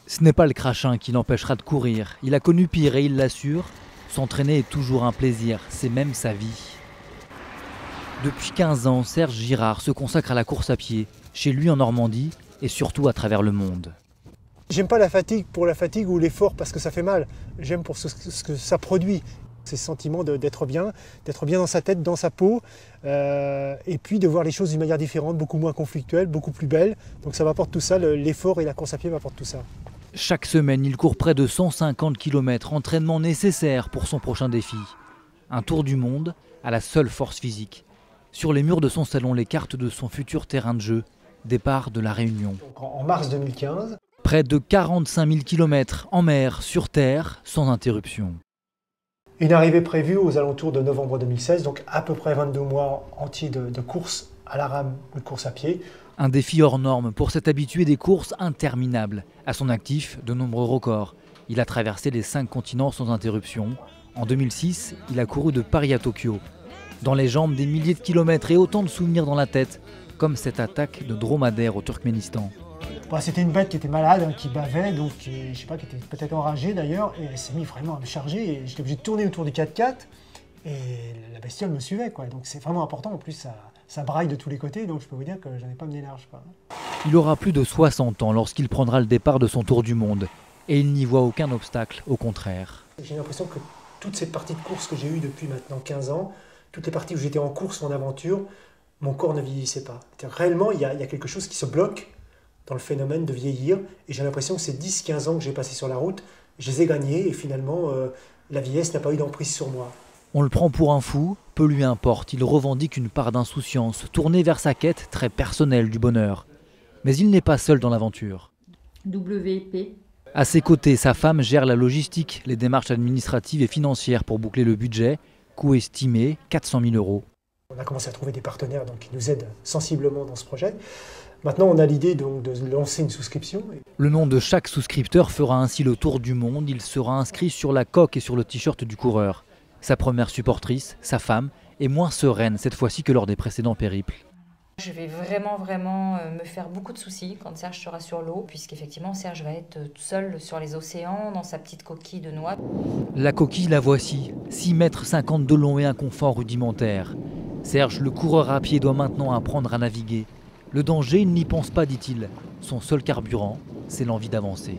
Ce n'est pas le crachin qui l'empêchera de courir. Il a connu pire et il l'assure. S'entraîner est toujours un plaisir, c'est même sa vie. Depuis 15 ans, Serge Girard se consacre à la course à pied, chez lui en Normandie et surtout à travers le monde. J'aime pas la fatigue pour la fatigue ou l'effort parce que ça fait mal. J'aime pour ce que ça produit. C'est ce sentiment d'être bien dans sa tête, dans sa peau, et puis de voir les choses d'une manière différente, beaucoup moins conflictuelle, beaucoup plus belle. Donc ça m'apporte tout ça, l'effort et la course à pied m'apportent tout ça. Chaque semaine, il court près de 150 km, entraînement nécessaire pour son prochain défi. Un tour du monde à la seule force physique. Sur les murs de son salon, les cartes de son futur terrain de jeu, départ de La Réunion. Donc en mars 2015. Près de 45 000 km en mer, sur terre, sans interruption. Une arrivée prévue aux alentours de novembre 2016, donc à peu près 22 mois entiers de course à la rame ou de course à pied. Un défi hors norme pour cet habitué des courses interminables. À son actif, de nombreux records. Il a traversé les 5 continents sans interruption. En 2006, il a couru de Paris à Tokyo. Dans les jambes, des milliers de kilomètres et autant de souvenirs dans la tête, comme cette attaque de dromadaire au Turkménistan. Bon, c'était une bête qui était malade, hein, qui bavait, donc je sais pas, qui était peut-être enragée d'ailleurs, et elle s'est mise vraiment à me charger, et j'étais obligé de tourner autour du 4x4, et la bestiole me suivait, quoi. Donc c'est vraiment important, en plus ça braille de tous les côtés, donc je peux vous dire que j'en ai pas mené large, quoi. Il aura plus de 60 ans lorsqu'il prendra le départ de son tour du monde, et il n'y voit aucun obstacle, au contraire. J'ai l'impression que toute cette partie de course que j'ai eue depuis maintenant 15 ans, toutes les parties où j'étais en course ou en aventure, mon corps ne vieillissait pas. Réellement, il y a quelque chose qui se bloque dans le phénomène de vieillir, et j'ai l'impression que ces 10-15 ans que j'ai passés sur la route, je les ai gagnés, et finalement, la vieillesse n'a pas eu d'emprise sur moi. On le prend pour un fou, peu lui importe, il revendique une part d'insouciance, tournée vers sa quête très personnelle du bonheur. Mais il n'est pas seul dans l'aventure. WP. À ses côtés, sa femme gère la logistique, les démarches administratives et financières pour boucler le budget, coût estimé 400 000 €. On a commencé à trouver des partenaires donc, qui nous aident sensiblement dans ce projet. Maintenant, on a l'idée donc de lancer une souscription. Le nom de chaque souscripteur fera ainsi le tour du monde. Il sera inscrit sur la coque et sur le t-shirt du coureur. Sa première supportrice, sa femme, est moins sereine cette fois-ci que lors des précédents périples. Je vais vraiment me faire beaucoup de soucis quand Serge sera sur l'eau, puisqu'effectivement Serge va être tout seul sur les océans, dans sa petite coquille de noix. La coquille, la voici, 6,50 m de long et un confort rudimentaire. Serge, le coureur à pied, doit maintenant apprendre à naviguer. Le danger, il n'y pense pas, dit-il. Son seul carburant, c'est l'envie d'avancer.